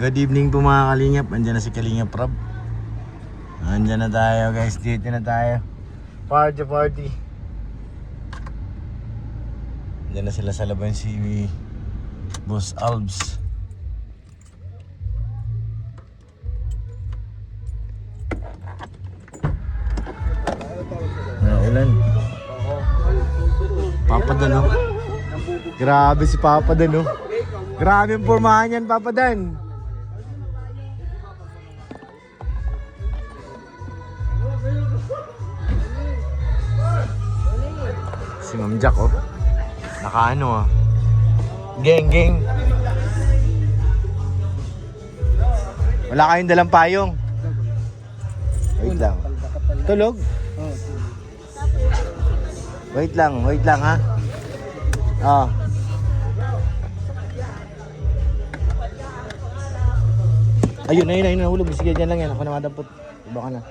Good evening po mga Kalingap. Andiyan na si Kalingap Rob. Andiyan na tayo guys. Dito na tayo. Party. Andiyan na sila sa laban si Boss Albs. Ulan. Papa Dan, oh. Grabe si Papa Dan, oh. Grabe yung pormahan yan, Papa Dan. Si Ma'am Jack, oh. Nakaano, ah. Geng. Wala kayong dalang payong. Wait lang. Tulog? Wait lang ha. Oh. Ayun, nahulog. Sige, dyan lang yan. Ako na madampot. Iba ka na.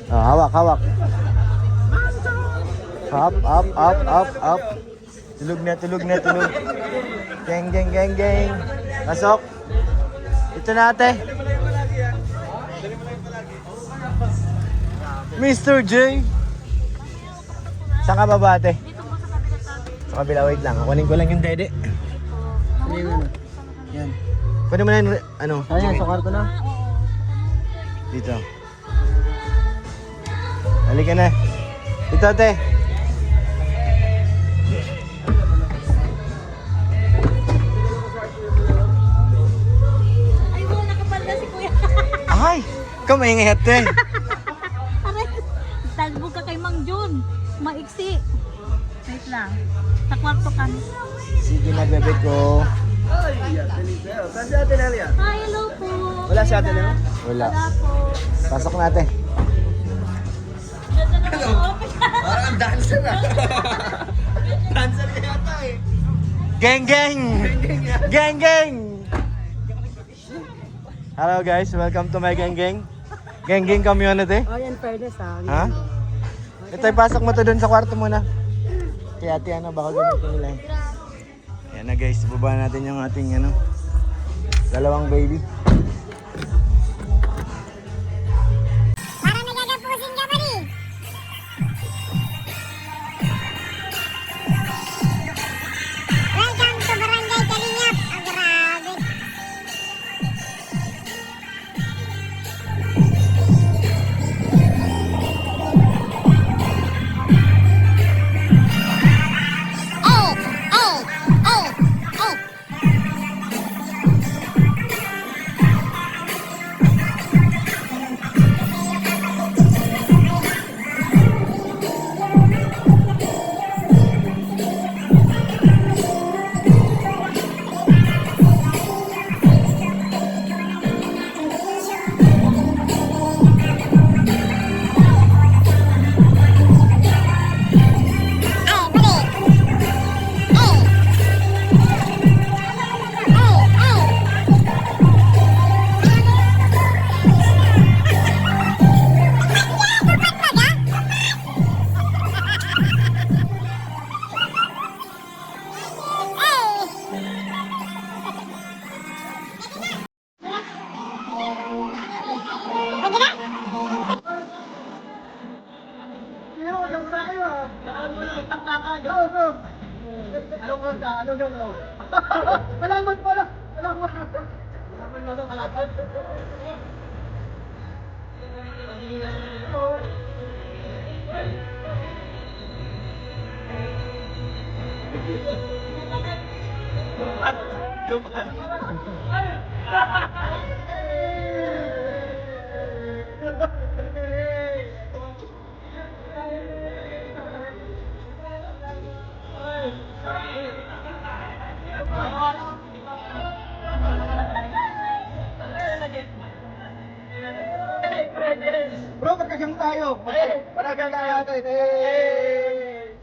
Oh, hawak. Up. Tulog na. Geng. Pasok. Ito na, ate. Mr. J. Saan ka ba ba, ate? Sa kabila, wait lang. Kunin ko lang yung dede. Yan. Pwede mo na yung, ano? Ayan, sa kwarto na. Dito. Halika na. Dito, ate. Ay, wala nakapalda si Kuya. Ay! Kamay ate. Talbog ka kay Mang Jun. Maiksi. Wait lang. Sa kwarto ka. Sige na, bebe ko. Saan si Ate Nelia? Hi, hello po. Wala si Ate Nelia? Wala. Wala po. Pasok natin. Ganda na po. Parang dancer na. Dancer ka yata eh. Geng! Hello guys, welcome to my Geng community. Oh, yan, fairness ha. Ha? Ito, pasok mo to dun sa kwarto muna. Kaya ate, ano, baka gamitin nila eh. Yan na guys, baba natin yung ating ano, dalawang baby. Para nagagapusin ka pa rin. Welcome to Barangay Kalingap. Ang grabe. Bro, magkasyang tayo. Paragang tayo natin. Hey!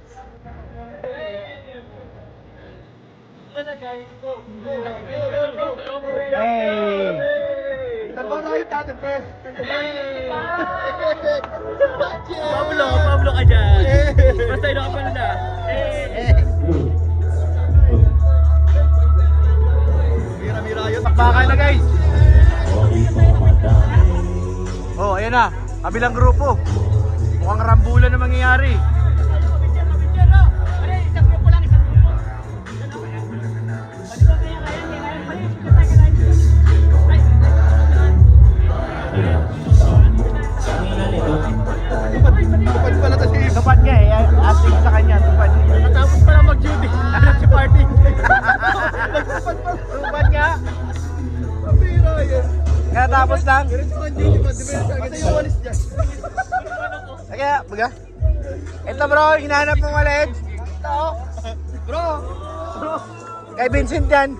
Tabaw na yung tatin, Pres. Pablo ka dyan. Basta yun ako pala na. Bakbakan na guys. Oh, ayan na. Kabilang grupo. Mukhang rambulan na mangyayari. Tupad pala kasi. Tupad nga eh. Asking sa kanya. Tupad. Natapos pala mag-duty. Ano si party? Tupad nga. Pabira yan. Kaya tapos lang. Ganun si Mandy, di ba? Di ba sa akin yung walis dyan? Kaya, baga. Ito bro, hinahanap mong wallet. Ito. Bro! Bro! Kay Vincent yan.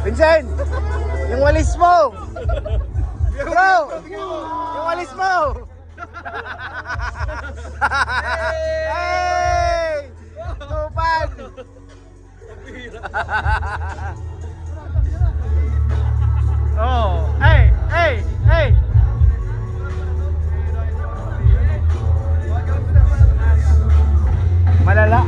Vincent! Yung walis mo! Bro! Yung walis mo! Hey! Tupad! Oh! Hey! Hey! Hey! Malala.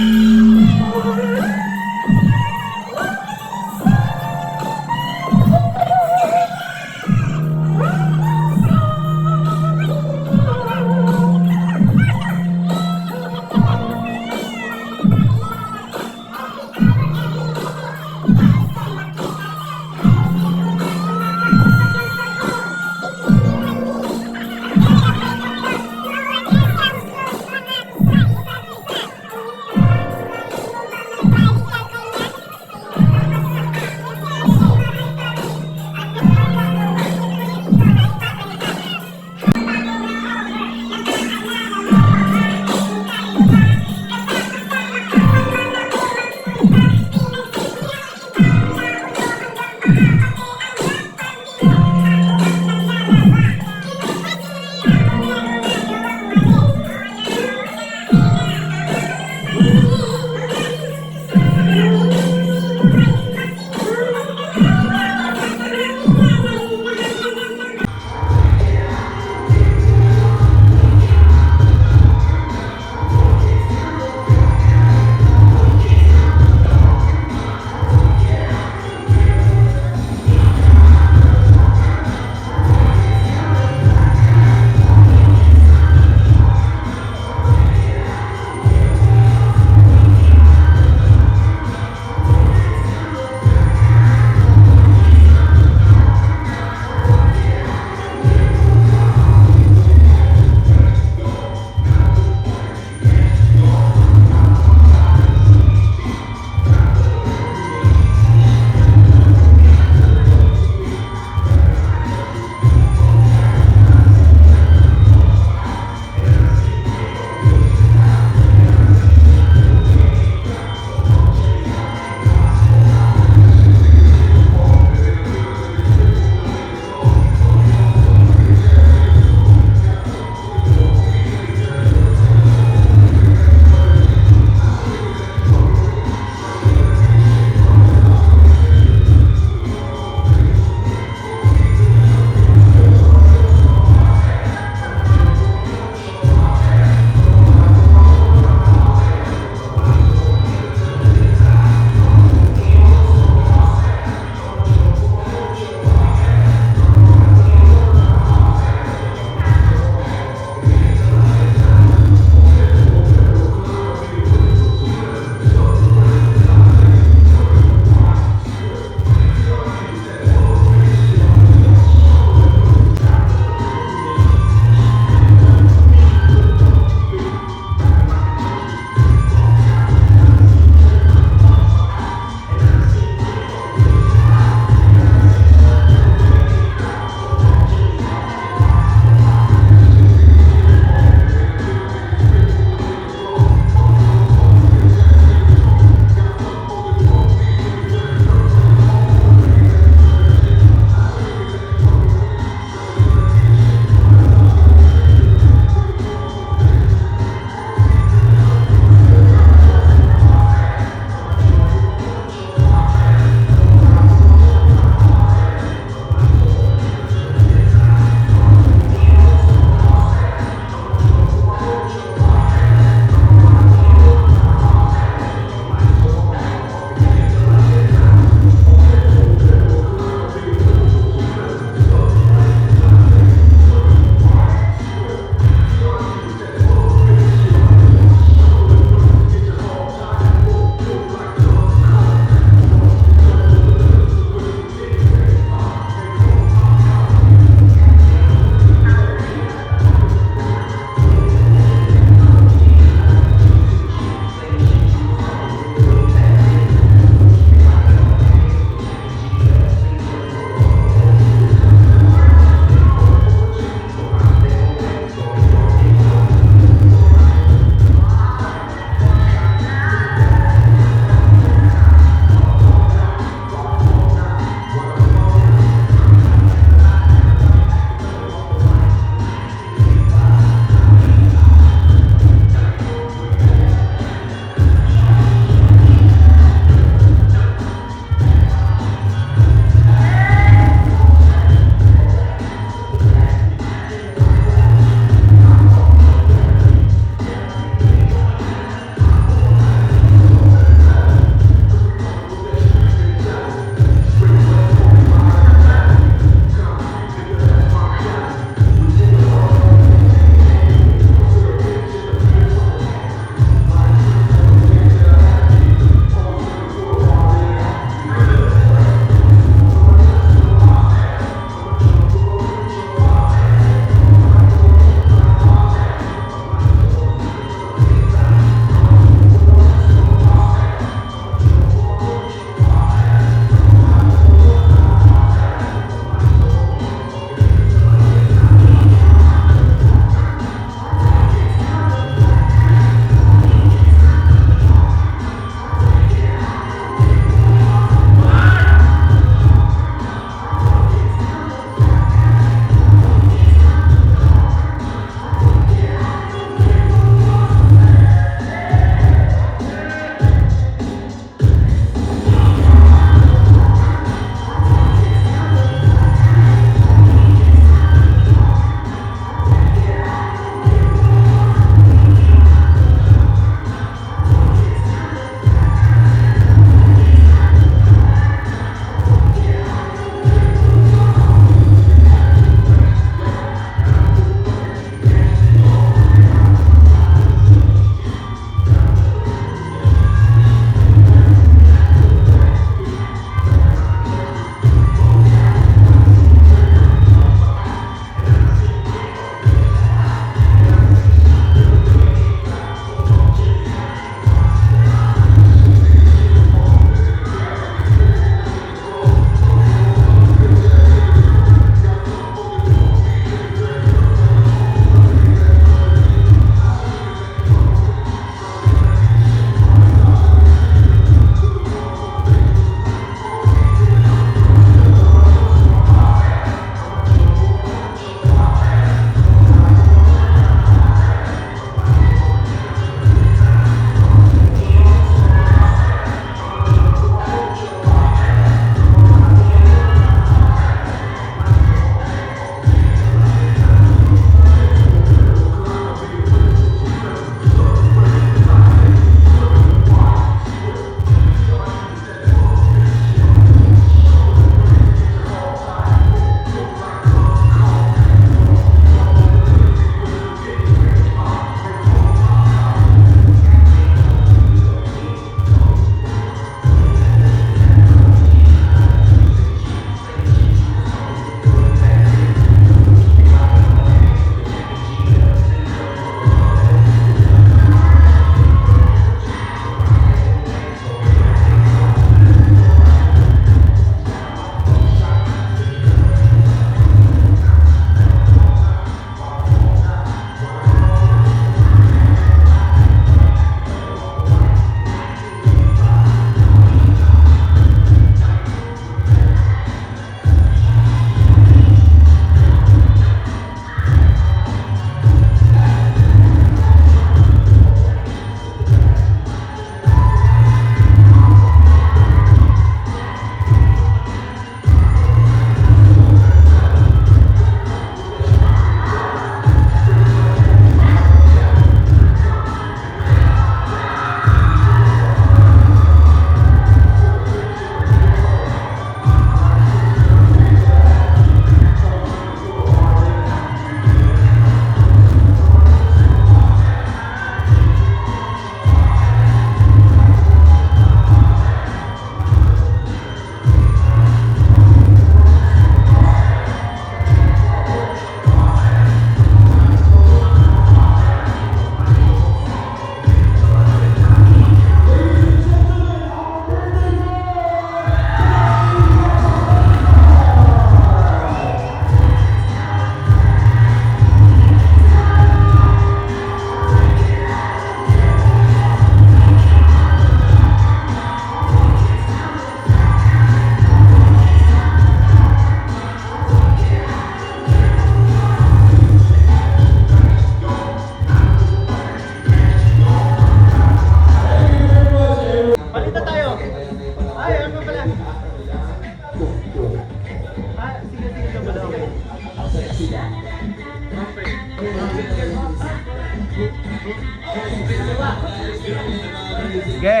Sige.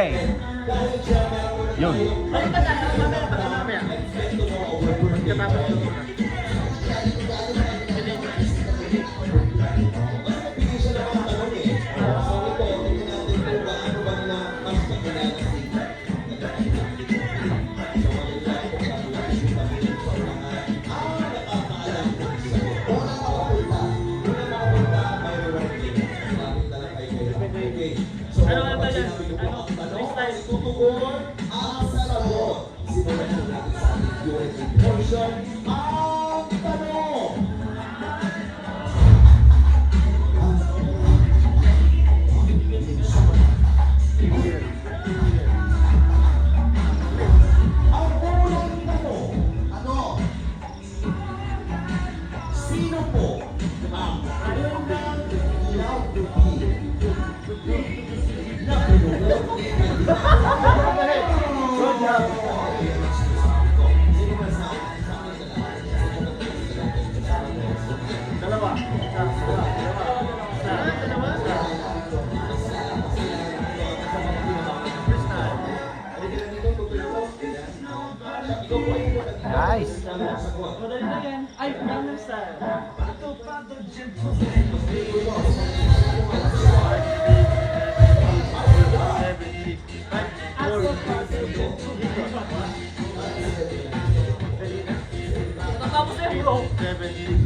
Yun. Nice. Ay, Gangnam Style. Tapos na yung bro. 7, 6,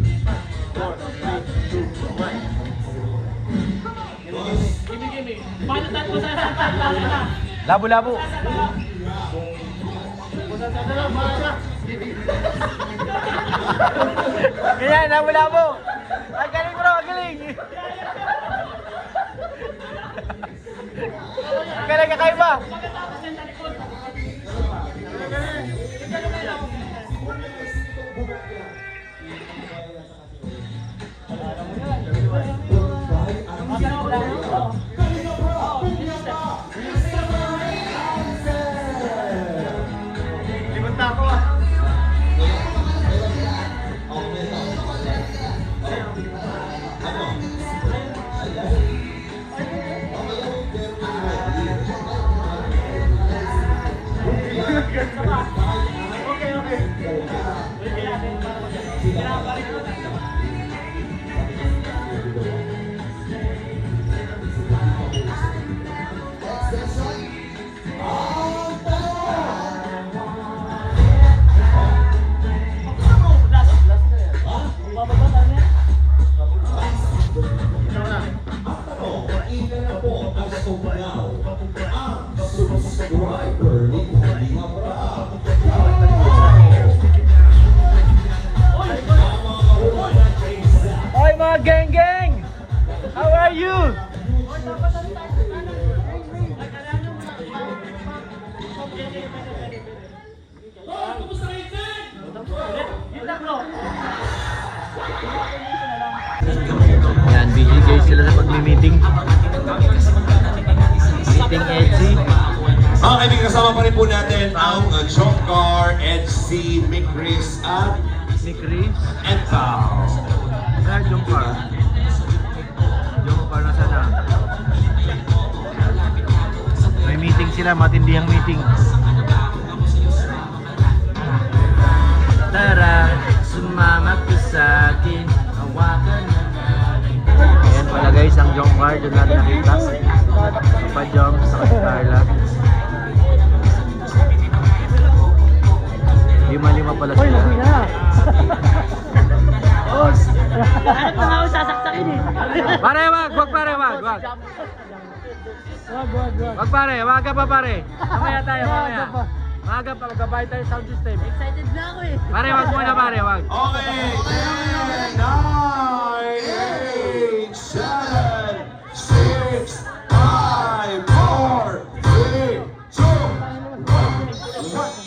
4, 3, 2, 1. Gimme. Paano tatlo sa na? Labo-labo. Ganyan, labo-labo. Ang galing bro, ang galing. Ang galing, kakaiba. Hoy mga geng-geng! How are you? Yan, busy guys sila sa pag-meeting. Meeting Edgy. Mga kaibigan, kasama pa rin po natin ang Jomcar, Edgy, Mick Chris, at Ni Chris. Ental. Ah, Jomcar. Jomcar na sana. May meeting sila, matindihang meeting. Tara, sumama ka sa akin, hawakan na natin. Ayan pala guys, ang Jomcar, doon natin nakita. Pa-jump sa Carla. 5-5 pala sila. Hanap na nga ako sasaksakin eh. Pare, wag pare, wag. Wag pare, wag ka pa pare. Mamaya tayo, mamaya. Maaga pa, magkabay tayo sound system. Excited na ako eh. Pare, wag muna pare, wag. Okay, 10, 9, 8, 7, 6, 5, 4, 3, 2, 1.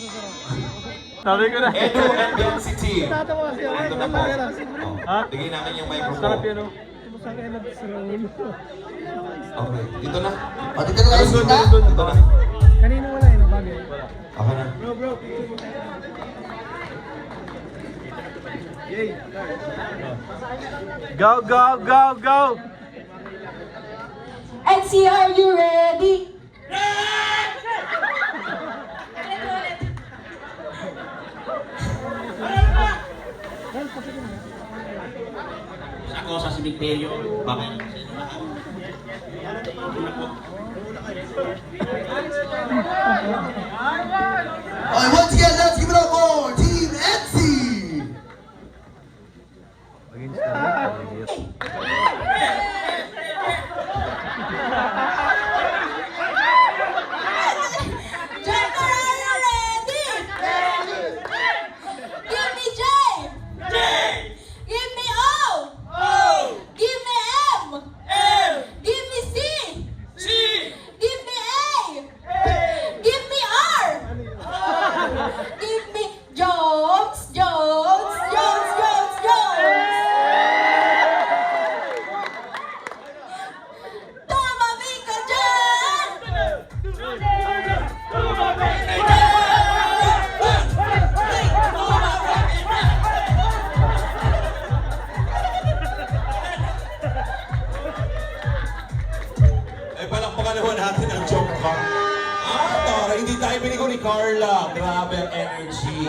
Sabi ko na. Edu and Bensi team. Ito na po. Bigay namin yung microphone. Sarap yun, oh. Okay, dito na. Pati ka na lang sila? Dito na. Kanina wala yun, bagay. Okay na. Go, go, go, go! Edsy, are you ready? Ako sa simenteryo. Bakit? Alright, once again, let's give it up for Team Etsy! Joker, are you ready? Give me J. Give me O. Give me M. Give me C. Give me A. Give me R. Give me Jones. Tumawid ka dyan! Ay, palakpakan naman natin ang joke car. Tara, hindi tayo binigo ni Carla. Grabe ang energy.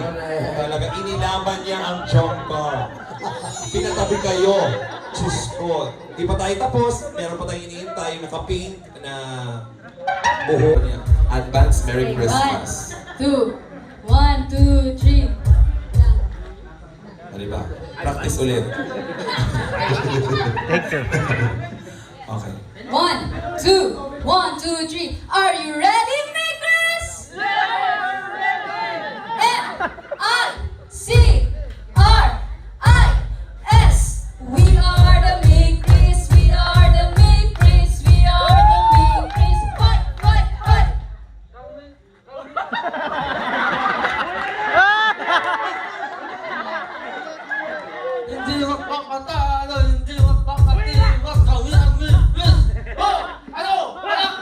Talaga, inilaban niya ang joke car. Pinatabi kayo. Diyos ko. Di pa tayo tapos. Meron pa tayong iniintay. Naka-pink na buho niya. Advance Merry Christmas. 2, 1, 2, 3. Ano ba? Practice ulit. Take two. Okay. 1, 2, 1, 2, 3. Are you ready, makers? M-I-C-R-I-S. We are the makers. We are the makers. We are the makers. Fight. Hindi magpapatalo, hindi magpapatiwas, kami ang Wilkins! Oh! Ano? Anak!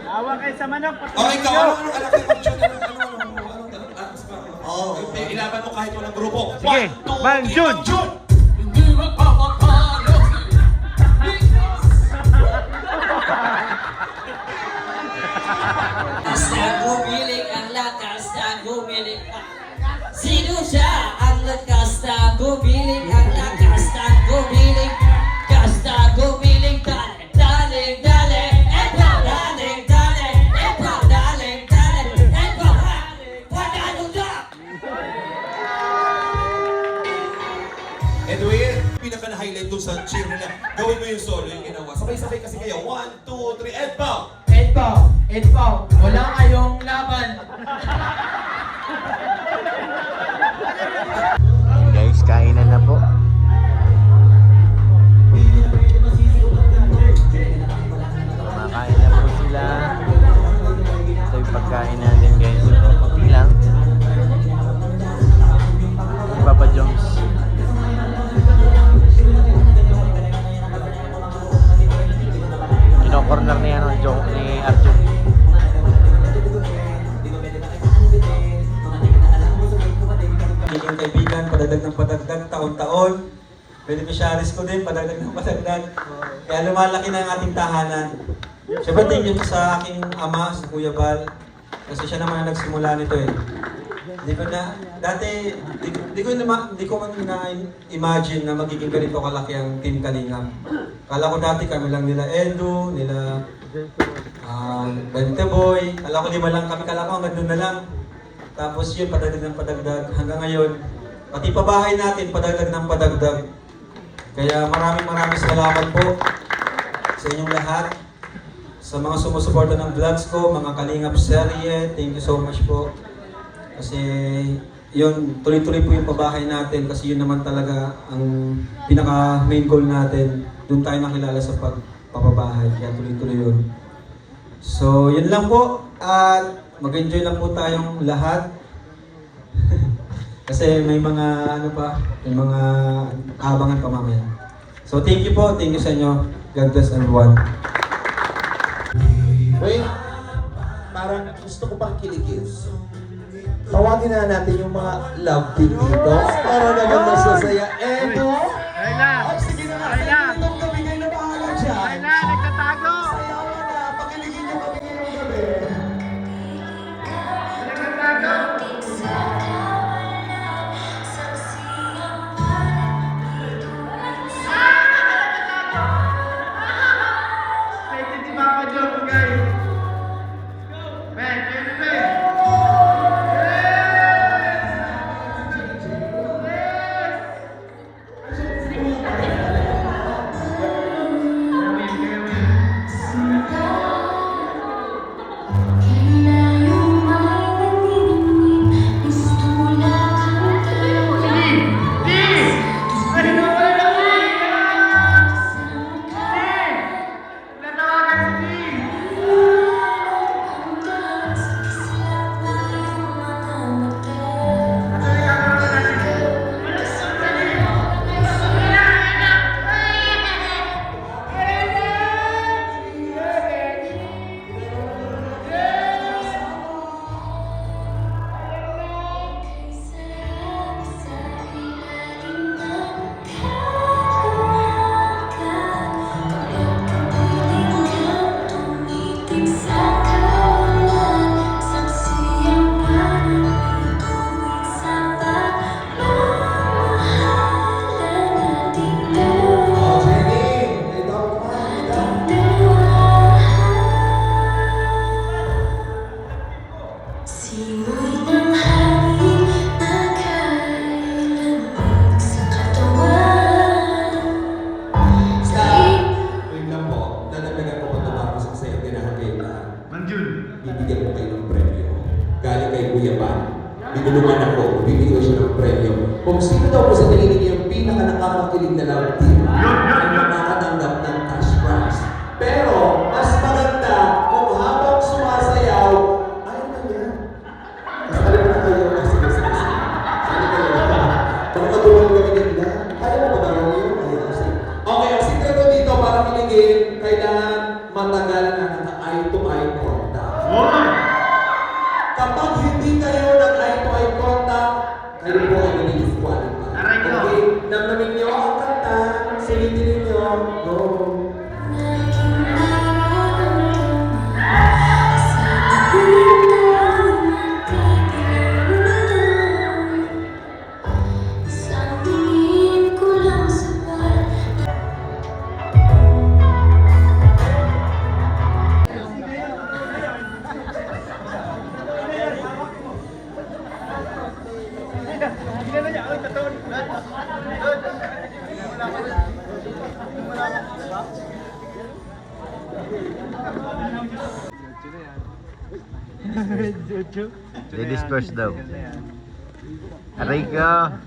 Awa kayo sa manok. Okay, ikaw, ano anak ko yung Jun? Ilaban mo kahit walang grupo. Sige, Mang Jun! Hindi magpapatalo! Basta gumiling ang lakas na gumiling pa. Sino siya ang lakas na gumiling ang lakas na gumiling? Kasta gumiling daling, eto daling, eto daling, eto panalo na! Edwin, pinaka-highlight doon sa cheer nila. Gawin mo yung solo yung ginawa. Sabay-sabay kasi kayo. 1, 2, 3, and bang! Edpaw, wala kayong laban. Guys, kainan na po. Kumakain na po sila. Ito yung pagkain natin guys. Pati lang. Papa Jones. Kino-corner ni Arjun. Magiging kaibigan, padagdag ng padagdag, taon-taon. Beneficiaries ko din, padagdag ng padagdag. Kaya lumalaki na ang ating tahanan. Siyempre, thank you sa aking ama, si Kuya Bal. Kasi siya naman ang nagsimula nito eh. Hindi ko na, dati, di ko man na-imagine na magiging ganito kalaki ang Team Kalingap. Kala ko dati kami lang nila Edu, nila Bente Boy. Kala ko 5 lang kami, kala ko hanggang doon na lang. Tapos yun, padagdag ng padagdag. Hanggang ngayon, pati pabahay natin, padagdag ng padagdag. Kaya maraming salamat po sa inyong lahat. Sa mga sumusuporta ng vlogs ko, mga Kalingap serye, thank you so much po. Kasi yun, tuloy-tuloy po yung pabahay natin kasi yun naman talaga ang pinaka main goal natin. Doon tayo nakilala sa pagpapabahay, kaya tuloy-tuloy yun. So, yun lang po. At mag-enjoy lang po tayong lahat. Kasi may mga may mga abangan pa mamaya. So, thank you po. Thank you sa inyo. God bless everyone. Wait, parang gusto ko pang kiligis. tawagin na natin yung mga love team dito para naman masasaya. Edo! Ay, sige na nga. Itong gabi kayo na bahala dyan. Sayawan na. Pakiligin niyo kami ngayong gabi. Wait lang po, dadagdagan ko pa ito para sa sayo kinahangay na bibigyan ko kayo ng premyo. Galing kay Kuya Pan. Binulungan ako, bibigyan ko siya ng premyo. Kung sino daw po sa tingin ninyo yung pinaka nakakakilig na love team, ay makakatanggap ng cash prize. Pero, mas maganda kung habang sumasayaw, ay na yan. Sabi na kayo, sige. Sabi kayo, magkatulong kami nila. Kaya mo ba gano'n yun? Ayan, sige. Okay, ang sikreto dito para kiligin, kailangan matagal na naka-eye to eye contact. Kapag hindi kayo nag-eye to eye contact, kayo po ay nag-disqualify. Okay, namnamin niyo ang kanta, sulitin niyo, go. Ladies first daw. Aray ka.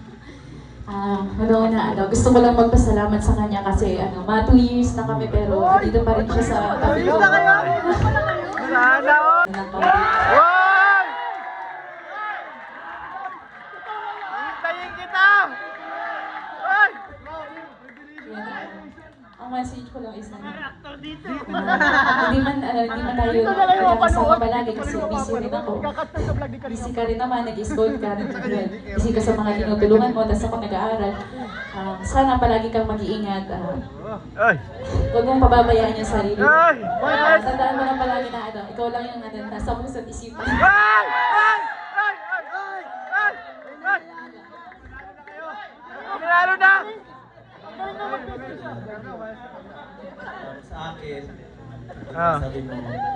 Gusto ko lang magpasalamat sa kanya kasi mga 2 years na kami pero dito pa rin siya sa tabi ko. Sana all! Wow! Hintayin kita! Ay! Ang message ko lang is hindi man tayo nakakasama palagi kasi busy rin ako. Busy ka rin naman, nag-school ka, busy ka sa mga tinutulungan mo, tapos ako nag-aaral. Sana palagi kang mag-iingat. Ay! Huwag mong pababayaan yung sarili mo. Ay! Tandaan mo lang palagi na ikaw lang yung nasa pusat isipan. Ay! Ay! Ay! Ay! Ay! Ay! Lalo na! Sa akin, Ah. sabi mo,